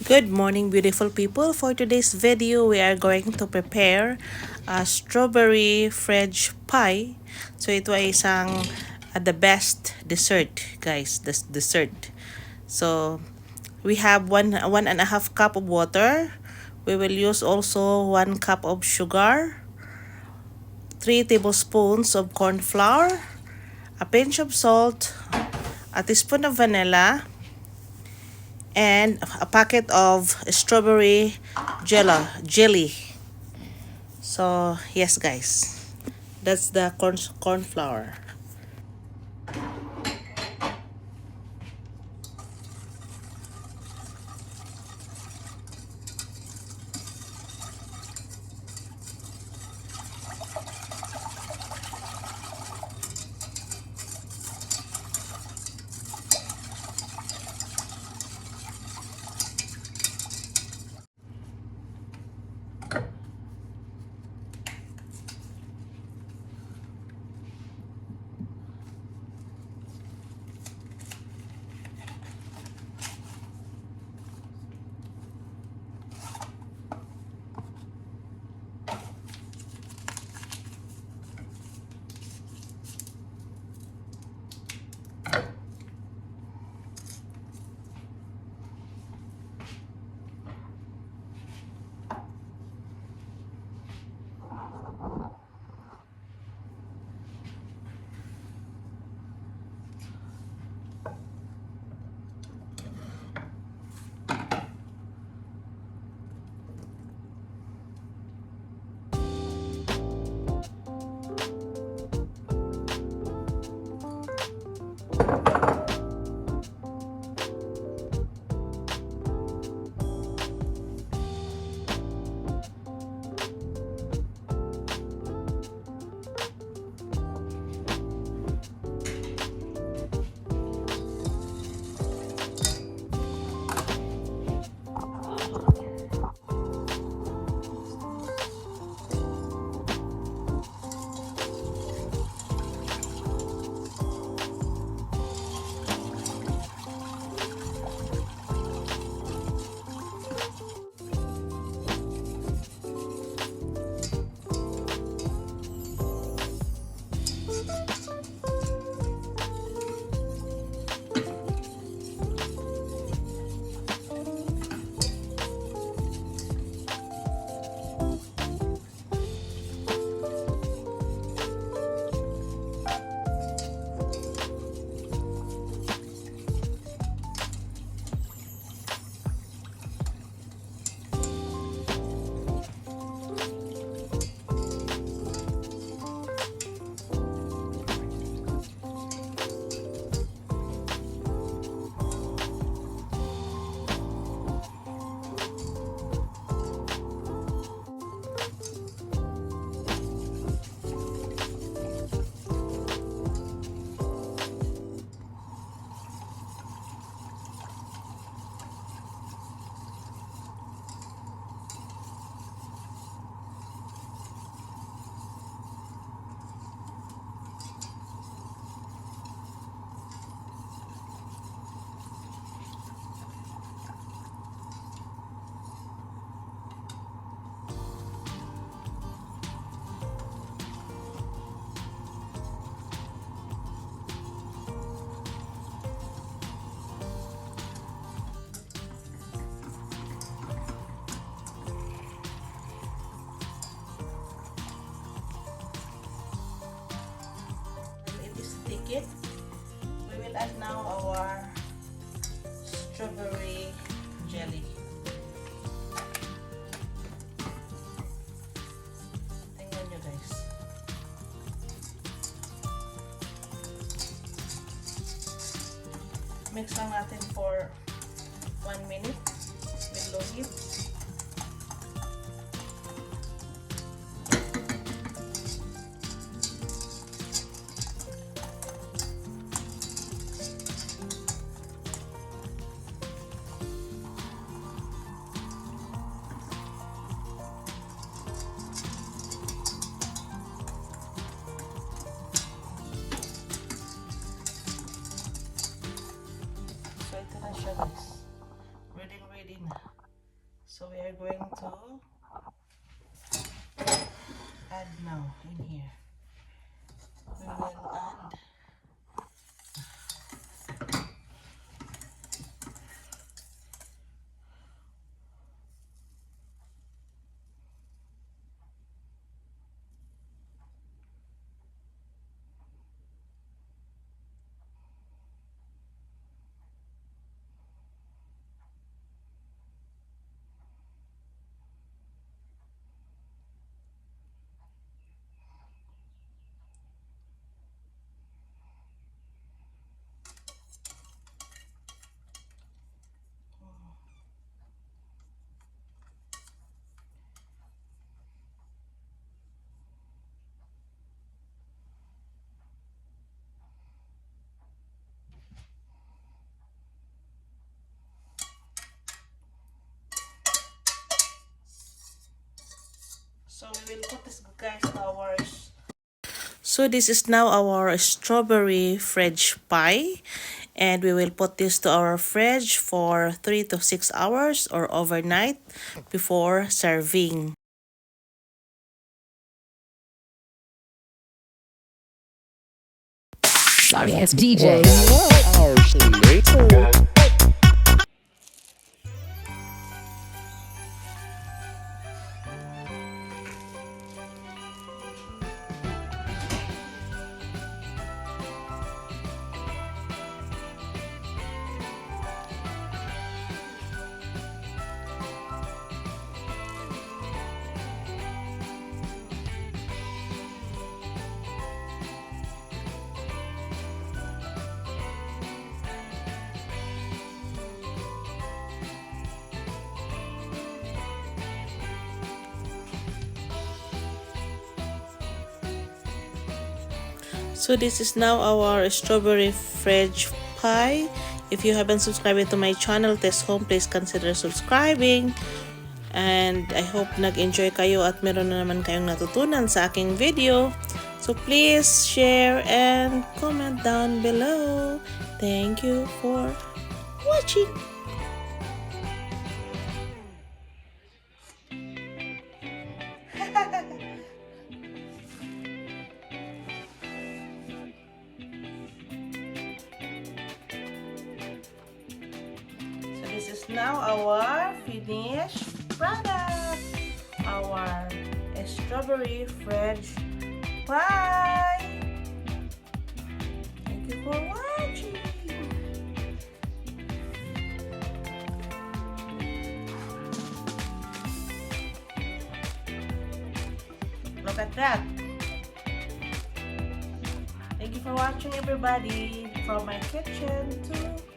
Good morning, beautiful people. For today's video, we are going to prepare a strawberry fudge pie. So ito ay isang the best dessert, guys. This dessert. So we have one and a half cup of water. We will use also 1 cup of sugar, 3 tablespoons of corn flour, a pinch of salt, a teaspoon of vanilla, and a packet of strawberry jelly. So yes, guys, that's the corn flour. It is thick. We will add now our strawberry jelly. Tingnan nyo, guys. Mix lang natin for 1 minute with low heat. So ito na siya, ready na. So we are going to add now in here. We will add so we will put this guys to ours. So this is now our strawberry fridge pie, and we will put this to our fridge for 3 to 6 hours or overnight before serving. Sorry, it's DJ. Hours later. So this is now our strawberry fridge pie. If you haven't subscribed to my channel, Test Home, please consider subscribing. And I hope nag-enjoy kayo at meron na naman kayong natutunan sa aking video. So please share and comment down below. Thank you for watching. This is now our finished product, our strawberry fridge pie. Thank you for watching. Look at that. Thank you for watching, everybody, from my kitchen to